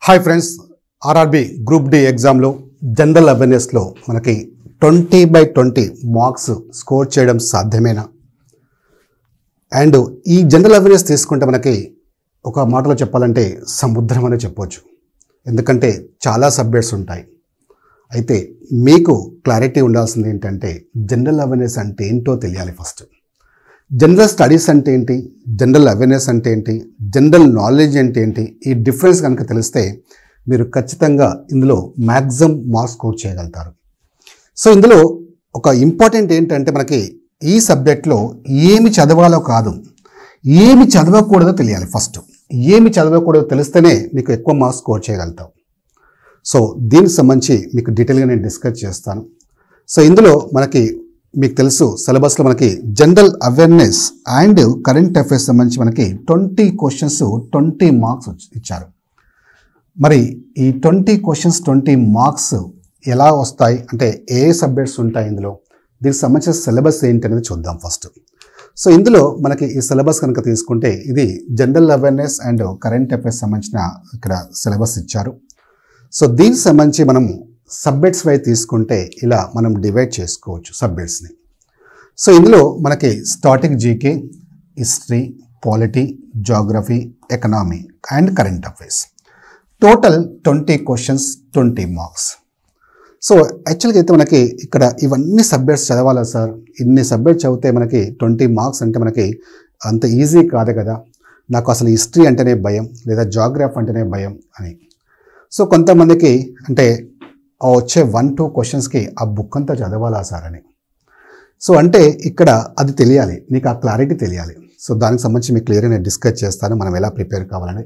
Hi friends, RRB group D ఎగ్జామ్లో general అవేర్నెస్లో మనకి 20/20 మార్క్స్ స్కోర్ చేయడం సాధ్యమేనా? అండ్ ఈ జనరల్ అవేర్నెస్ తీసుకుంటే మనకి ఒక మాటలో చెప్పాలంటే సముద్రం అనే చెప్పవచ్చు. ఎందుకంటే చాలా సబ్జెక్ట్స్ ఉంటాయి. అయితే మీకు క్లారిటీ ఉండాల్సింది ఏంటంటే జనరల్ అవేర్నెస్ అంటే ఏంటో తెలియాలి. ఫస్ట్ జనరల్ స్టడీస్ అంటే ఏంటి, జనరల్ అవేర్నెస్ అంటే ఏంటి, జనరల్ నాలెడ్జ్ అంటే ఏంటి, ఈ డిఫరెన్స్ కనుక తెలిస్తే మీరు ఖచ్చితంగా ఇందులో మ్యాక్సిమం మార్క్స్ స్కోర్ చేయగలుగుతారు. సో ఇందులో ఒక ఇంపార్టెంట్ ఏంటంటే మనకి ఈ సబ్జెక్ట్లో ఏమి చదవాలో కాదు, ఏమి చదవకూడదో తెలియాలి. ఫస్ట్ ఏమి చదవకూడదో తెలిస్తేనే మీకు ఎక్కువ మార్క్స్ స్కోర్ చేయగలుగుతాం. సో దీనికి సంబంధించి మీకు డీటెయిల్గా నేను డిస్కస్ చేస్తాను. సో ఇందులో మనకి మీకు తెలుసు సిలబస్లో మనకి general awareness and current affairs సంబంధించి మనకి 20 క్వశ్చన్స్ 20 మార్క్స్ ఇచ్చారు. మరి ఈ 20 క్వశ్చన్స్ 20 మార్క్స్ ఎలా వస్తాయి అంటే ఏ సబ్జెక్ట్స్ ఉంటాయి ఇందులో, దీనికి సంబంధించిన సిలబస్ ఏంటి అనేది చూద్దాం ఫస్ట్. సో ఇందులో మనకి ఈ సిలబస్ కనుక తీసుకుంటే ఇది general awareness and current affairs సంబంధించిన ఇక్కడ సిలబస్ ఇచ్చారు. సో దీనికి సంబంధించి మనం సబ్జెక్ట్స్ వైజ్ తీసుకుంటే ఇలా మనం డివైడ్ చేసుకోవచ్చు సబ్జెక్ట్స్ని. సో ఇందులో మనకి static GK, history, polity, geography, economy and current affairs. Total 20 questions 20 marks. So యాక్చువల్గా అయితే మనకి ఇక్కడ ఇవన్నీ సబ్జెక్ట్స్ చదవాలా సార్, ఇన్ని సబ్జెక్ట్స్ చదివితే మనకి 20 మార్క్స్ అంటే మనకి అంత ఈజీ కాదు కదా, నాకు అసలు హిస్టరీ అంటేనే భయం లేదా జాగ్రఫీ అంటేనే భయం అని. సో కొంతమందికి అంటే వచ్చే 1-2 క్వశ్చన్స్కి ఆ బుక్ అంతా చదవాలా సార్ అని. సో అంటే ఇక్కడ అది తెలియాలి, నీకు ఆ క్లారిటీ తెలియాలి. సో దానికి సంబంధించి మీకు క్లియర్గా నేను డిస్కస్ చేస్తాను మనం ఎలా ప్రిపేర్ కావాలని.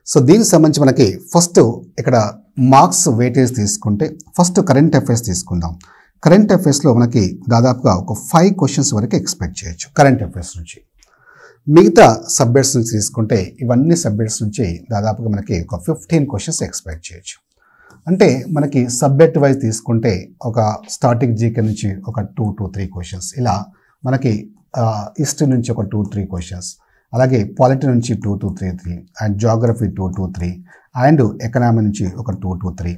సో దీనికి సంబంధించి మనకి ఫస్ట్ ఇక్కడ మార్క్స్ వెయిటేజ్ తీసుకుంటే ఫస్ట్ కరెంట్ అఫైర్స్ తీసుకుందాం. కరెంట్ అఫైర్స్లో మనకి దాదాపుగా ఒక 5 క్వశ్చన్స్ వరకు ఎక్స్పెక్ట్ చేయొచ్చు కరెంట్ అఫైర్స్ నుంచి. మిగతా సబ్జెక్ట్స్ నుంచి తీసుకుంటే ఇవన్నీ సబ్జెక్ట్స్ నుంచి దాదాపుగా మనకి ఒక 15 క్వశ్చన్స్ ఎక్స్పెక్ట్ చేయొచ్చు. అంటే మనకి సబ్జెక్ట్ వైజ్ తీసుకుంటే ఒక స్టాటిక్ జీకే నుంచి ఒక 2 to 3 క్వశ్చన్స్, ఇలా మనకి హిస్టరీ నుంచి ఒక 2-3 క్వశ్చన్స్, అలాగే పాలిటీ నుంచి 2 to 3 and geography 2 to 3 and economy నుంచి ఒక 2 to 3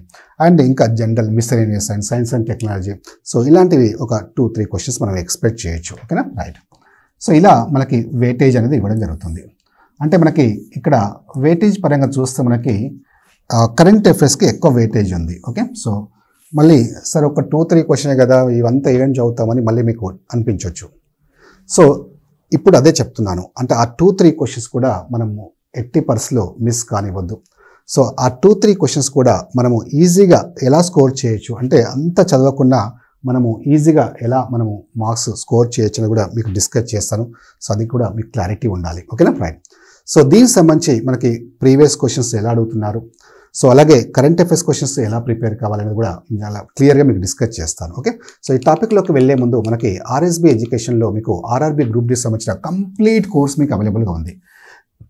అండ్ ఇంకా general miscellaneous and science and technology. So ఇలాంటివి ఒక 2-3 క్వశ్చన్స్ మనం ఎక్స్పెక్ట్ చేయొచ్చు. ఓకేనా, రైట్. సో ఇలా మనకి వెయిటేజ్ అనేది ఇవ్వడం జరుగుతుంది. అంటే మనకి ఇక్కడ వెయిటేజ్ పరంగా చూస్తే మనకి కరెంట్ అఫైర్స్కి ఎక్కువ వెయిటేజ్ ఉంది. ఓకే, సో మళ్ళీ సార్ ఒక 2-3 క్వశ్చనే కదా ఇవంతా ఏం చదువుతామని మళ్ళీ మీకు అనిపించవచ్చు. సో ఇప్పుడు అదే చెప్తున్నాను, అంటే ఆ 2-3 క్వశ్చన్స్ కూడా మనము 80% మిస్ కానివ్వద్దు. సో ఆ 2-3 క్వశ్చన్స్ కూడా మనము ఈజీగా ఎలా స్కోర్ చేయొచ్చు, అంటే అంత చదవకుండా మనము ఈజీగా ఎలా మనము మార్క్స్ స్కోర్ చేయొచ్చు అని కూడా మీకు డిస్కస్ చేస్తాను. సో అది కూడా మీకు క్లారిటీ ఉండాలి. ఓకేనా, రైట్. సో దీనికి సంబంధించి మనకి ప్రీవియస్ క్వశ్చన్స్ ఎలా అడుగుతున్నారు, సో అలాగే కరెంట్ అఫైర్స్ క్వశ్చన్స్ ఎలా ప్రిపేర్ కావాలనేది కూడా చాలా క్లియర్గా మీకు డిస్కస్ చేస్తాను. ఓకే, సో ఈ టాపిక్లోకి వెళ్ళే ముందు మనకి ఆర్ఎస్బి ఎడ్యుకేషన్లో మీకు ఆర్ఆర్బి గ్రూప్ డి సంబంధించిన కంప్లీట్ కోర్స్ మీకు అవైలబుల్గా ఉంది.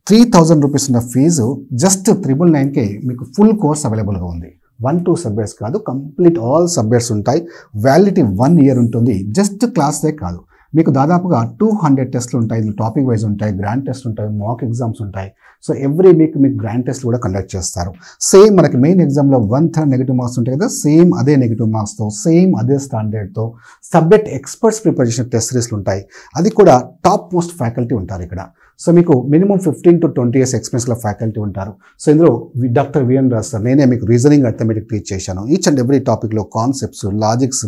3000 రూపీస్ ఉన్న ఫీజు జస్ట్ 999కే మీకు ఫుల్ కోర్స్ అవైలబుల్గా ఉంది. 1-2 సబ్జెక్ట్స్ కాదు, కంప్లీట్ ఆల్ సబ్జెక్ట్స్ ఉంటాయి. వ్యాలిడిటీ 1 year ఉంటుంది. జస్ట్ క్లాసే కాదు, మీకు దాదాపుగా 200 టెస్ట్లు ఉంటాయి. ఇందులో టాపిక్ వైజ్ ఉంటాయి, గ్రాండ్ టెస్ట్ ఉంటాయి, మాక్ ఎగ్జామ్స్ ఉంటాయి. సో ఎవ్రీ వీక్ మీకు గ్రాండ్ టెస్ట్ కూడా కండక్ట్ చేస్తారు. సేమ్ మనకి మెయిన్ ఎగ్జామ్లో 1/3 నెగిటివ్ మార్క్స్ ఉంటాయి కదా, సేమ్ అదే నెగిటివ్ మార్క్స్తో సేమ్ అదే స్టాండర్డ్తో సబ్జెక్ట్ ఎక్స్పర్ట్స్ ప్రిపేర్ చేసిన టెస్ట్ సిరీస్లు ఉంటాయి. అది కూడా టాప్ మోస్ట్ ఫ్యాకల్టీ ఉంటారు ఇక్కడ. సో మీకు మినిమం 15 to 20 years ఎక్స్పీరియన్స్లో ఫ్యాకల్టీ ఉంటారు. సో ఇందులో డాక్టర్ విఎన్ రాజ్ సార్, నేనే మీకు రీజనింగ్ అర్థమెటిక్ టీచ్ చేశాను. ఈచ్ అండ్ ఎవ్రీ టాపిక్లో concepts, logics,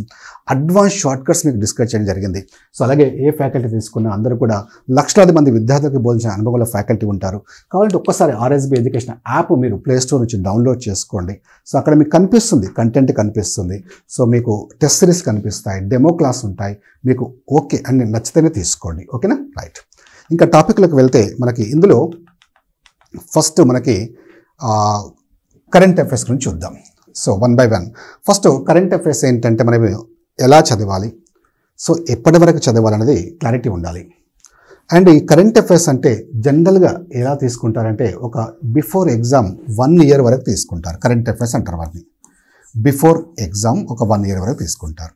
advance short cuts మీకు డిస్కస్ చేయడం జరిగింది. సో అలాగే ఏ ఫ్యాకల్టీ తీసుకున్నా అందరూ కూడా లక్షలాది మంది విద్యార్థులకు బోధించిన అనుభవాల ఫ్యాకల్టీ ఉంటారు. కావాలంటే ఒక్కసారి ఆర్ఎస్బి ఎడ్యుకేషన్ యాప్ మీరు ప్లేస్టోర్ నుంచి డౌన్లోడ్ చేసుకోండి. సో అక్కడ మీకు కనిపిస్తుంది, కంటెంట్ కనిపిస్తుంది. సో మీకు టెస్ట్ సిరీస్ కనిపిస్తాయి, డెమో క్లాస్ ఉంటాయి. మీకు ఓకే అన్ని నచ్చితేనే తీసుకోండి. ఓకేనా, రైట్. ఇంకా టాపిక్లోకి వెళ్తే మనకి ఇందులో ఫస్ట్ మనకి కరెంట్ అఫైర్స్ గురించి చూద్దాం. So 1 by 1 first current affairs ఏంటంటే మనం ఎలా చదవాలి, సో ఎప్పటి వరకు చదవాలనేది క్లారిటీ ఉండాలి. అండ్ ఈ కరెంట్ అఫైర్స్ అంటే జనరల్గా ఎలా తీసుకుంటారంటే ఒక బిఫోర్ ఎగ్జామ్ 1 year వరకు తీసుకుంటారు. కరెంట్ అఫైర్స్ అంటారు వాటిని. బిఫోర్ ఎగ్జామ్ ఒక 1 year వరకు తీసుకుంటారు.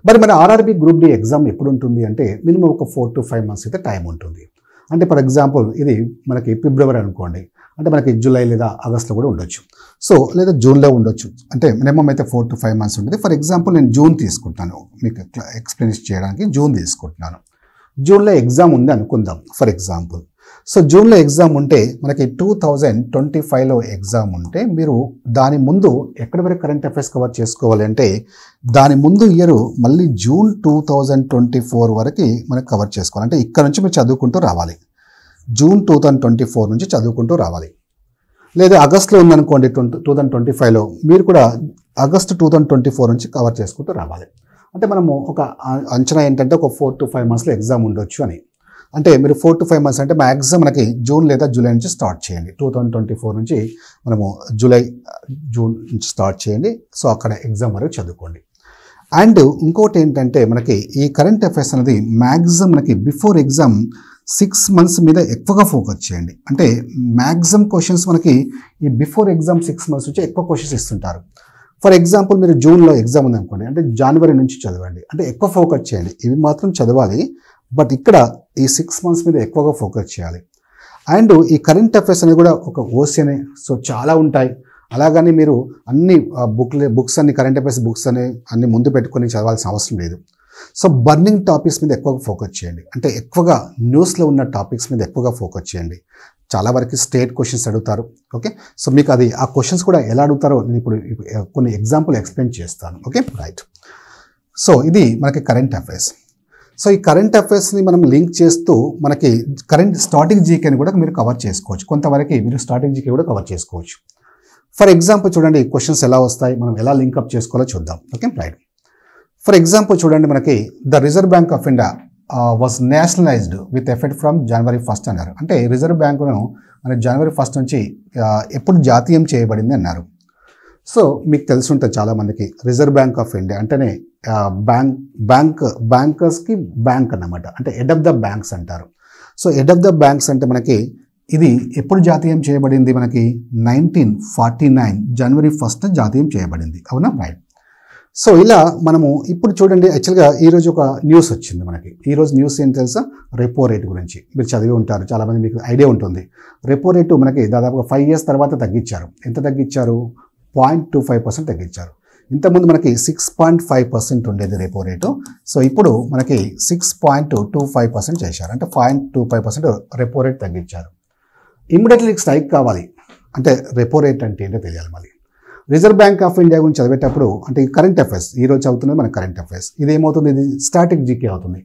మరి మన ఆర్ఆర్బి గ్రూప్ డి ఎగ్జామ్ ఎప్పుడు ఉంటుంది అంటే మినిమం ఒక 4 to 5 months అయితే టైం ఉంటుంది. అంటే ఫర్ ఎగ్జాంపుల్ ఇది మనకి ఫిబ్రవరి అనుకోండి, అంటే మనకి జూలై లేదా ఆగస్ట్లో కూడా ఉండొచ్చు. సో లేదా జూన్లో ఉండొచ్చు. అంటే మినిమం అయితే 4 to 5 months ఉంటుంది. ఫర్ ఎగ్జాంపుల్ నేను జూన్ తీసుకుంటాను, మీకు ఎక్స్ప్లెయిన్ చేయడానికి జూన్ తీసుకుంటున్నాను. జూన్లో ఎగ్జామ్ ఉంది అనుకుందాం ఫర్ ఎగ్జాంపుల్. సో జూన్లో ఎగ్జామ్ ఉంటే మనకి 2025లో ఎగ్జామ్ ఉంటే మీరు దాని ముందు ఎక్కడి వరకు కరెంట్ అఫైర్స్ కవర్ చేసుకోవాలి అంటే దాని ముందు ఇయర్ మళ్ళీ జూన్ 2024 వరకు మనకు కవర్ చేసుకోవాలి. అంటే ఇక్కడ నుంచి మీరు చదువుకుంటూ రావాలి. జూన్ 2024 నుంచి చదువుకుంటూ రావాలి. లేదా ఆగస్ట్లో ఉందనుకోండి 2025లో మీరు కూడా ఆగస్టు 2024 నుంచి కవర్ చేసుకుంటూ రావాలి. అంటే మనము ఒక అంచనా ఏంటంటే ఒక 4 to 5 monthsలో ఎగ్జామ్ ఉండొచ్చు అని. అంటే మీరు 4 to 5 months అంటే మ్యాక్సిమం మనకి జూన్ లేదా జూలై నుంచి స్టార్ట్ చేయండి. 2024 నుంచి మనము జూన్ నుంచి స్టార్ట్ చేయండి. సో అక్కడ ఎగ్జామ్ వరకు చదువుకోండి. అండ్ ఇంకోటి ఏంటంటే మనకి ఈ కరెంట్ అఫైర్స్ అనేది మ్యాక్సిమం మనకి బిఫోర్ ఎగ్జామ్ 6 months మీద ఎక్కువగా ఫోకస్ చేయండి. అంటే మ్యాక్సిమం క్వశ్చన్స్ మనకి ఈ బిఫోర్ ఎగ్జామ్ 6 months నుంచి ఎక్కువ క్వశ్చన్స్ ఇస్తుంటారు. ఫర్ ఎగ్జాంపుల్ మీరు జూన్లో ఎగ్జామ్ ఉందనుకోండి, అంటే జనవరి నుంచి చదవండి. అంటే ఎక్కువ ఫోకస్ చేయండి. ఇవి మాత్రం చదవాలి, బట్ ఇక్కడ ఈ 6 months మీద ఎక్కువగా ఫోకస్ చేయాలి. అండ్ ఈ కరెంట్ అఫైర్స్ అనేది కూడా ఒక ఓసియనే, సో చాలా ఉంటాయి. అలాగని మీరు అన్ని బుక్స్ అన్ని కరెంట్ అఫైర్స్ బుక్స్ అన్ని ముందు పెట్టుకొని చదవాల్సిన అవసరం లేదు. సో బర్నింగ్ టాపిక్స్ మీద ఎక్కువగా ఫోకస్ చేయండి. అంటే ఎక్కువగా న్యూస్లో ఉన్న టాపిక్స్ మీద ఎక్కువగా ఫోకస్ చేయండి. చాలా వరకు స్టేట్ క్వశ్చన్స్ అడుగుతారు. ఓకే, సో మీకు అది ఆ క్వశ్చన్స్ కూడా ఎలా అడుగుతారో నేను ఇప్పుడు కొన్ని ఎగ్జాంపుల్ ఎక్స్ప్లెయిన్ చేస్తాను. Okay right. సో ఇది మనకి కరెంట్ అఫైర్స్. సో ఈ కరెంట్ అఫైర్స్ని మనం లింక్ చేస్తూ మనకి కరెంట్ స్టాటిక్ జీకేని కూడా మీరు కవర్ చేసుకోవచ్చు. కొంతవరకు మీరు స్టాటిక్ జీకే కూడా కవర్ చేసుకోవచ్చు. ఫర్ ఎగ్జాంపుల్ చూడండి క్వశ్చన్స్ ఎలా వస్తాయి, మనం ఎలా లింకప్ చేసుకోవాలో చూద్దాం. Okay right. ఫర్ ఎగ్జాంపుల్ చూడండి మనకి the reserve bank of India was nationalised with effect from January 1st అన్నారు. అంటే రిజర్వ్ బ్యాంకును మన January 1st నుంచి ఎప్పుడు జాతీయం చేయబడింది అన్నారు. సో మీకు తెలిసి ఉంటుంది చాలామందికి రిజర్వ్ బ్యాంక్ ఆఫ్ ఇండియా అంటేనే బ్యాంకర్స్కి బ్యాంక్ అన్నమాట. అంటే హెడ్ ఆఫ్ ద బ్యాంక్స్ అంటారు. So head of the banks అంటే మనకి ఇది ఎప్పుడు జాతీయం చేయబడింది, మనకి 1949 January 1st జాతీయం చేయబడింది. అవునా రైట్. సో ఇలా మనము ఇప్పుడు చూడండి, యాక్చువల్గా ఈరోజు ఒక న్యూస్ వచ్చింది మనకి. ఈరోజు న్యూస్ ఏం తెలుసా, రెపో రేట్ గురించి మీరు చదివి ఉంటారు, చాలామంది మీకు ఐడియా ఉంటుంది. రెపో రేటు మనకి దాదాపుగా 5 years తర్వాత తగ్గించారు. ఎంత తగ్గించారు, 0.25% తగ్గించారు. ఇంతకుముందు మనకి 6.5% ఉండేది రెపో రేటు. సో ఇప్పుడు మనకి 6.25% చేశారు. అంటే 0.25% రెపో రేట్ తగ్గించారు. ఇమ్మీడియట్లీ స్ట్రైక్ కావాలి అంటే రెపో రేట్ అంటే ఏంటో తెలియాలి. మళ్ళీ రిజర్వ్ బ్యాంక్ ఆఫ్ ఇండియా గురించి చదివేటప్పుడు అంటే కరెంట్ అఫైర్స్ ఈరోజు చదువుతున్నది మన కరెంట్ అఫైర్స్. ఇది ఏమవుతుంది, ఇది స్టాటిక్ జీకే అవుతుంది.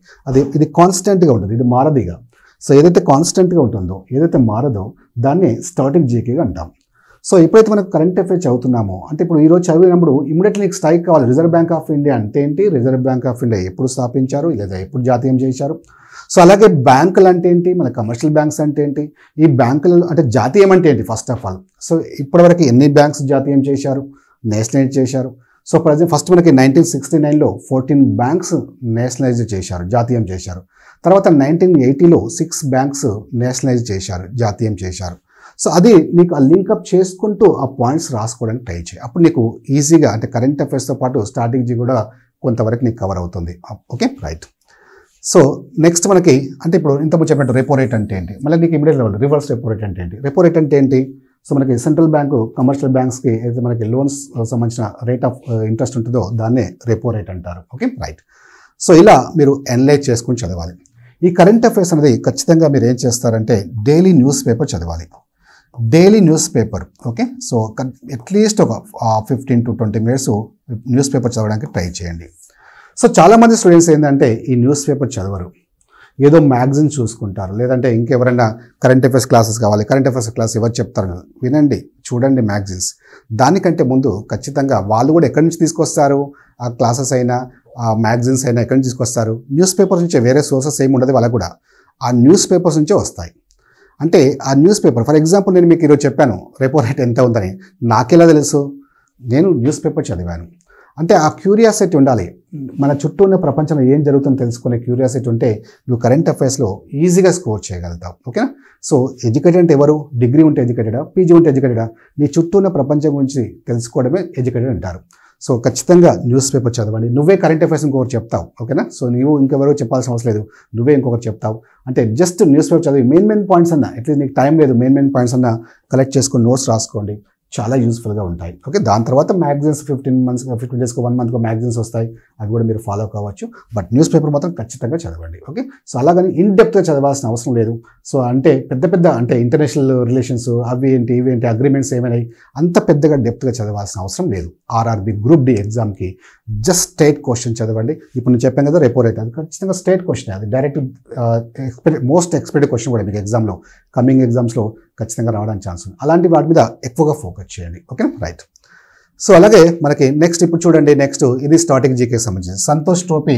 ఇది కాన్స్టెంట్గా ఉంటుంది, ఇది మారదిగా. సో ఏదైతే కాన్స్టెంట్గా ఉంటుందో, ఏదైతే మారదో దాన్ని స్టాటిక్ జీకేగా అంటాం. సో ఎప్పుడైతే మనకు కరెంట్ అఫైర్స్ చదువుతున్నామో అంటే ఇప్పుడు ఈరోజు చదివినప్పుడు ఇమ్మీడియట్లీ స్ట్రైక్ కావాలి. రిజర్వ్ బ్యాంక్ ఆఫ్ ఇండియా అంటే ఏంటి, రిజర్వ్ బ్యాంక్ ఆఫ్ ఇండియా ఎప్పుడు స్థాపించారు లేదా ఎప్పుడు జాతీయం చేశారు. సో అలాగే బ్యాంకులు అంటే ఏంటి, మన కమర్షియల్ బ్యాంక్స్ అంటే ఏంటి, ఈ బ్యాంకులు అంటే జాతీయం అంటే ఏంటి ఫస్ట్ ఆఫ్ ఆల్. సో ఇప్పటివరకు ఎన్ని బ్యాంక్స్ జాతీయం చేశారు, నేషనలైజ్ చేశారు. సో ఫస్ట్ మనకి 1969లో 14 బ్యాంక్స్ నేషనలైజ్ చేశారు, జాతీయం చేశారు. తర్వాత 1980లో 6 బ్యాంక్స్ నేషనలైజ్ చేశారు, జాతీయం చేశారు. సో అది నీకు ఆ లింకప్ చేసుకుంటూ ఆ పాయింట్స్ రాసుకోవడానికి ట్రై చేయి. అప్పుడు నీకు ఈజీగా అంటే కరెంట్ అఫైర్స్తో పాటు స్ట్రాటజీ కూడా కొంతవరకు నీకు కవర్ అవుతుంది. Okay right. సో నెక్స్ట్ మనకి అంటే ఇప్పుడు ఇంతకుముందు చెప్పినట్టు రెపో రేట్ అంటే ఏంటి, మళ్ళీ నీకు immediate level reverse repo rate అంటే ఏంటి. రెపో రేట్ అంటే ఏంటి, సో మనకి సెంట్రల్ బ్యాంకు కమర్షియల్ బ్యాంక్స్కి ఏదైతే మనకి లోన్స్ సంబంధించిన రేట్ ఆఫ్ ఇంట్రెస్ట్ ఉంటుందో దాన్నే రెపో రేట్ అంటారు. Okay right. సో ఇలా మీరు అనలైజ్ చేసుకుని చదవాలి. ఈ కరెంట్ అఫైర్స్ అనేది ఖచ్చితంగా మీరు ఏం చేస్తారంటే డైలీ న్యూస్ పేపర్ చదవాలి. Daily news paper. Okay, so at least ఒక 15 to 20 minutes న్యూస్ పేపర్ చదవడానికి ట్రై చేయండి. సో చాలామంది స్టూడెంట్స్ ఏంటంటే ఈ న్యూస్ పేపర్ చదవరు, ఏదో మ్యాగజైన్ చూసుకుంటారు, లేదంటే ఇంకెవరైనా కరెంట్ అఫైర్స్ క్లాసెస్ కావాలి, కరెంట్ అఫైర్స్ క్లాస్ ఎవరు చెప్తారు వినండి, చూడండి మ్యాగజైన్స్. దానికంటే ముందు ఖచ్చితంగా వాళ్ళు కూడా ఎక్కడి నుంచి తీసుకొస్తారు, ఆ క్లాసెస్ అయినా ఆ మ్యాగజైన్స్ అయినా ఎక్కడి నుంచి తీసుకొస్తారు, న్యూస్ పేపర్స్ నుంచే, వేరే సోర్సెస్ ఏమి ఉండదు వాళ్ళకు కూడా, ఆ న్యూస్ పేపర్స్ నుంచే వస్తాయి. అంటే ఆ న్యూస్ పేపర్ ఫర్ ఎగ్జాంపుల్ నేను మీకు ఈరోజు చెప్పాను రెపో రేట్ ఎంత ఉందని, నాకెలా తెలుసు, నేను న్యూస్ పేపర్ చదివాను. అంటే ఆ క్యూరియాసిటీ ఉండాలి. మన చుట్టూ ఉన్న ప్రపంచంలో ఏం జరుగుతుందో తెలుసుకునే క్యూరియాసిటీ ఉంటే నువ్వు కరెంట్ అఫైర్స్లో ఈజీగా స్కోర్ చేయగలుగుతావు. ఓకేనా. సో ఎడ్యుకేటెడ్ అంటే ఎవరు, డిగ్రీ ఉంటే ఎడ్యుకేటెడా, పీజీ ఉంటే ఎడ్యుకేటెడా, నీ చుట్టూ ఉన్న ప్రపంచం గురించి తెలుసుకోవడమే ఎడ్యుకేటెడ్ అంటారు. సో ఖచ్చితంగా న్యూస్ పేపర్ చదవండి. నువ్వే కరెంట్ అఫైర్స్ ఇంకొకరు చెప్తావు, ఓకేనా? సో నువ్వు ఇంకెవరో చెప్పాల్సిన అవసరం లేదు, నువ్వే ఇంకొకరు చెప్తావు. అంటే జస్ట్ న్యూస్ పేపర్ చదివి మెయిన్ పాయింట్స్ అన్న, అట్లీస్ట్ నీకు టైం లేదు, మెయిన్ పాయింట్స్ అన్న కలెక్ట్ చేసుకొని నోట్స్ రాసుకోండి, చాలా యూస్ఫుల్గా ఉంటాయి. ఓకే, దాని తర్వాత మ్యాగజైన్స్ 15 డేస్కి 1 మంత్కి మ్యాగజైన్స్ వస్తాయి, అవి కూడా మీరు ఫాలో కావచ్చు. బట్ న్యూస్ పేపర్ మాత్రం ఖచ్చితంగా చదవండి. ఓకే, సో అలాగని ఇన్ డెప్త్గా చదవాల్సిన అవసరం లేదు. సో అంటే పెద్ద అంటే ఇంటర్నేషనల్ రిలేషన్స్ అవి ఏంటి ఇవి ఏంటి అగ్రిమెంట్స్ ఏమైనాయి అంత పెద్దగా డెప్త్గా చదవాల్సిన అవసరం లేదు. ఆర్ఆర్బి గ్రూప్ డి ఎగ్జామ్కి జస్ట్ స్టేట్ క్వశ్చన్ చదవండి. ఇప్పుడు నేను చెప్పాను కదా రెపో రేట్, అది ఖచ్చితంగా స్టేట్ క్వశ్చన్, అది డైరెక్ట్ మోస్ట్ ఎక్స్పెక్టెడ్ క్వశ్చన్ కూడా మీకు ఎగ్జామ్లో కమింగ్ ఎగ్జామ్స్లో ఖచ్చితంగా రావడానికి ఛాన్స్ ఉంది. అలాంటి వాటి మీద ఎక్కువగా ఫోకస్ చేయండి. Okay, right. సో అలాగే మనకి నెక్స్ట్ ఇప్పుడు చూడండి, నెక్స్ట్ ఇది స్టార్టింగ్ జీకే సంబంధించింది. సంతోష్ ట్రోఫీ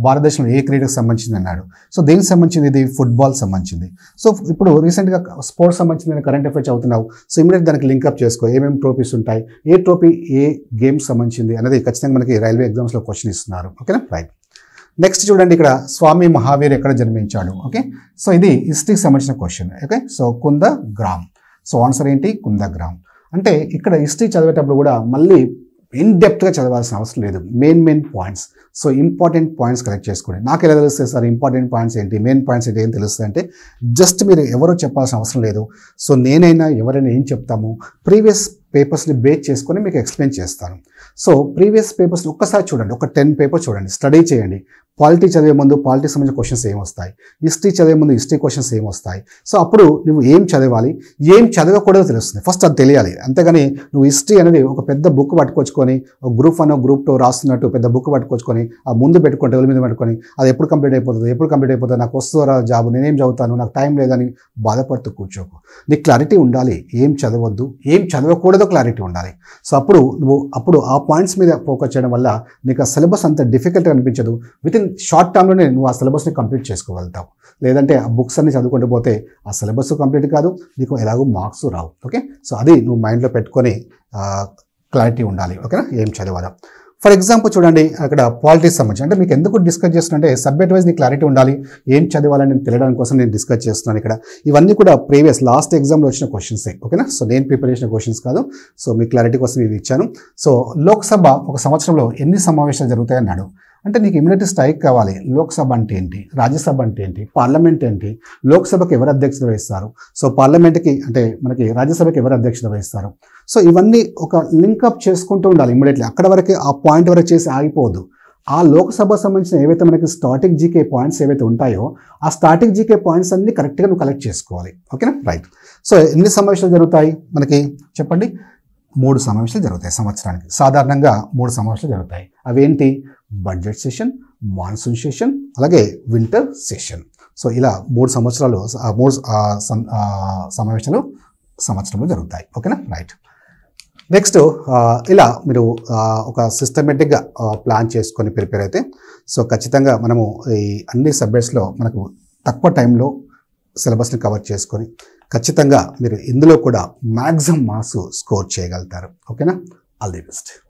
భారతదేశంలో ఏ క్రీడకు సంబంధించింది అన్నాడు. సో దేనికి సంబంధించింది? ఇది ఫుట్బాల్ సంబంధించింది. సో ఇప్పుడు రీసెంట్గా స్పోర్ట్స్ సంబంధించిన కరెంట్ అఫైర్స్ అవుతున్నావు. సో ఇమీడియట్ దానికి లింకప్ చేసుకో, ఏమేమి ట్రోఫీస్ ఉంటాయి, ఏ ట్రోఫీ ఏ గేమ్ సంబంధించింది అనేది ఖచ్చితంగా మనకి రైల్వే ఎగ్జామ్స్లో క్వశ్చన్ ఇస్తున్నారు. ఓకేనా, రైట్. నెక్స్ట్ చూడండి, ఇక్కడ స్వామి మహావీర్ ఎక్కడ జన్మించాడు. ఓకే, సో ఇది హిస్టరీకి సంబంధించిన question. Okay, so Kundagram. So answer ఏంటి? కుందగ్రామ్. అంటే ఇక్కడ హిస్టరీ చదివేటప్పుడు కూడా మళ్ళీ ఇన్ డెప్త్గా చదవాల్సిన అవసరం లేదు, main points. So important points collect చేసుకోండి. నాకు ఎలా తెలుస్తాయి సార్ ఇంపార్టెంట్ పాయింట్స్ ఏంటి, మెయిన్ పాయింట్స్ ఏంటి, ఏం తెలుస్తుంది అంటే జస్ట్ మీరు ఎవరో చెప్పాల్సిన అవసరం లేదు. సో నేనైనా ఎవరైనా ఏం చెప్తాము, ప్రీవియస్ పేపర్స్ని బేస్ చేసుకొని మీకు ఎక్స్ప్లెయిన్ చేస్తాను. సో ప్రీవియస్ పేపర్స్ని ఒక్కసారి చూడండి, ఒక 10 పేపర్స్ చూడండి, స్టడీ చేయండి. పాలిటీ చదివే ముందు పాలిటీ సంబంధించిన క్వశ్చన్స్ ఏమొస్తాయి, హిస్టరీ చదివే ముందు హిస్టరీ క్వశ్చన్స్ ఏమొస్తాయి. సో అప్పుడు నువ్వు ఏం చదవాలి, ఏం చదవకూడదో తెలుస్తుంది, ఫస్ట్ అది తెలియాలి. అంతేగాని నువ్వు హిస్టరీ అనేది ఒక పెద్ద బుక్ పట్టుకొచ్చుకొని ఒక గ్రూప్ 1 గ్రూప్ 2 రాస్తున్నట్టు పెద్ద బుక్ పట్టుకొచ్చుకొని ఆ ముందు పెట్టుకొని టేబుల్ మీద పెట్టుకొని అది ఎప్పుడు కంప్లీట్ అయిపోతుంది, నాకు వస్తుందా జాబు, నేనేం చదువుతాను, నాకు టైం లేదని బాధపడుతూ కూర్చోకు. నీకు క్లారిటీ ఉండాలి, ఏం చదవద్దు, ఏం చదవకూడదో క్లారిటీ ఉండాలి. సో అప్పుడు ఆ పాయింట్స్ మీద ఫోకస్ చేయడం వల్ల నీకు ఆ సిలబస్ అంత డిఫికల్ట్గా అనిపించదు. వితిన్ షార్ట్ టర్మ్లోనే నువ్వు ఆ సిలబస్ని కంప్లీట్ చేసుకోగలుగుతావు. లేదంటే ఆ బుక్స్ అన్ని చదువుకుంటూ పోతే ఆ సిలబస్ కంప్లీట్ కాదు, నీకు ఎలాగో మార్క్స్ రావు. ఓకే, సో అది నువ్వు మైండ్లో పెట్టుకొని క్లారిటీ ఉండాలి. ఓకేనా, ఏం చదవాలా. ఫర్ ఎగ్జాంపుల్ చూడండి, అక్కడ పాలిటిక్స్ సంబంధించి అంటే మీకు ఎందుకు డిస్కస్ చేస్తున్నా సబ్జెక్ట్ వైజ్ నీకు క్లారిటీ ఉండాలి, ఏం చదవాలని తెలియడానికి కోసం నేను డిస్కస్ చేస్తున్నాను. ఇక్కడ ఇవన్నీ కూడా ప్రీవియస్ లాస్ట్ ఎగ్జామ్లో వచ్చిన క్వశ్చన్సే. ఓకేనా, సో నేను ప్రిపేర్ చేసిన క్వశ్చన్స్ కాదు. సో మీ క్లారిటీ కోసం ఇవి ఇచ్చాను. సో లోక్సభ ఒక సంవత్సరంలో ఎన్ని సమావేశాలు జరుగుతాయి అన్నాడు. అంటే నీకు ఇమ్మీడియట్ స్ట్రైక్ కావాలి. లోక్సభ అంటే ఏంటి, రాజ్యసభ అంటే ఏంటి, పార్లమెంట్ ఏంటి, లోక్సభకి ఎవరు అధ్యక్షత వహిస్తారు, సో పార్లమెంట్కి అంటే మనకి రాజ్యసభకి ఎవరు అధ్యక్షత వహిస్తారు. సో ఇవన్నీ ఒక లింకప్ చేసుకుంటూ ఉండాలి ఇమ్మీడియట్లీ. అక్కడ వరకే ఆ పాయింట్ వరకు చేసి ఆగిపోవద్దు. ఆ లోక్సభ సంబంధించిన ఏవైతే మనకి స్టార్టింగ్ జీకే పాయింట్స్ ఏవైతే ఉంటాయో ఆ స్టార్టింగ్ జీకే పాయింట్స్ అన్ని కరెక్ట్గా నువ్వు కలెక్ట్ చేసుకోవాలి. ఓకేనా, రైట్. సో ఎన్ని సమావేశాలు జరుగుతాయి మనకి చెప్పండి? 3 సమావేశాలు జరుగుతాయి సంవత్సరానికి. సాధారణంగా 3 సమావేశాలు జరుగుతాయి. అవేంటి? బడ్జెట్ సెషన్, మాన్సూన్ సెషన్, అలాగే వింటర్ సెషన్. సో ఇలా 3 సంవత్సరాలు 3 సమావేశాలు సంవత్సరంలో జరుగుతాయి. ఓకేనా, రైట్. నెక్స్ట్ ఇలా మీరు ఒక సిస్టమేటిక్గా ప్లాన్ చేసుకొని ప్రిపేర్ అయితే సో ఖచ్చితంగా మనము ఈ అన్ని సబ్జెక్ట్స్లో మనకు తక్కువ టైంలో సిలబస్ని కవర్ చేసుకొని ఖచ్చితంగా మీరు ఇందులో కూడా మ్యాక్సిమం మార్క్స్ స్కోర్ చేయగలుగుతారు. ఓకేనా, ఆల్ ది బెస్ట్.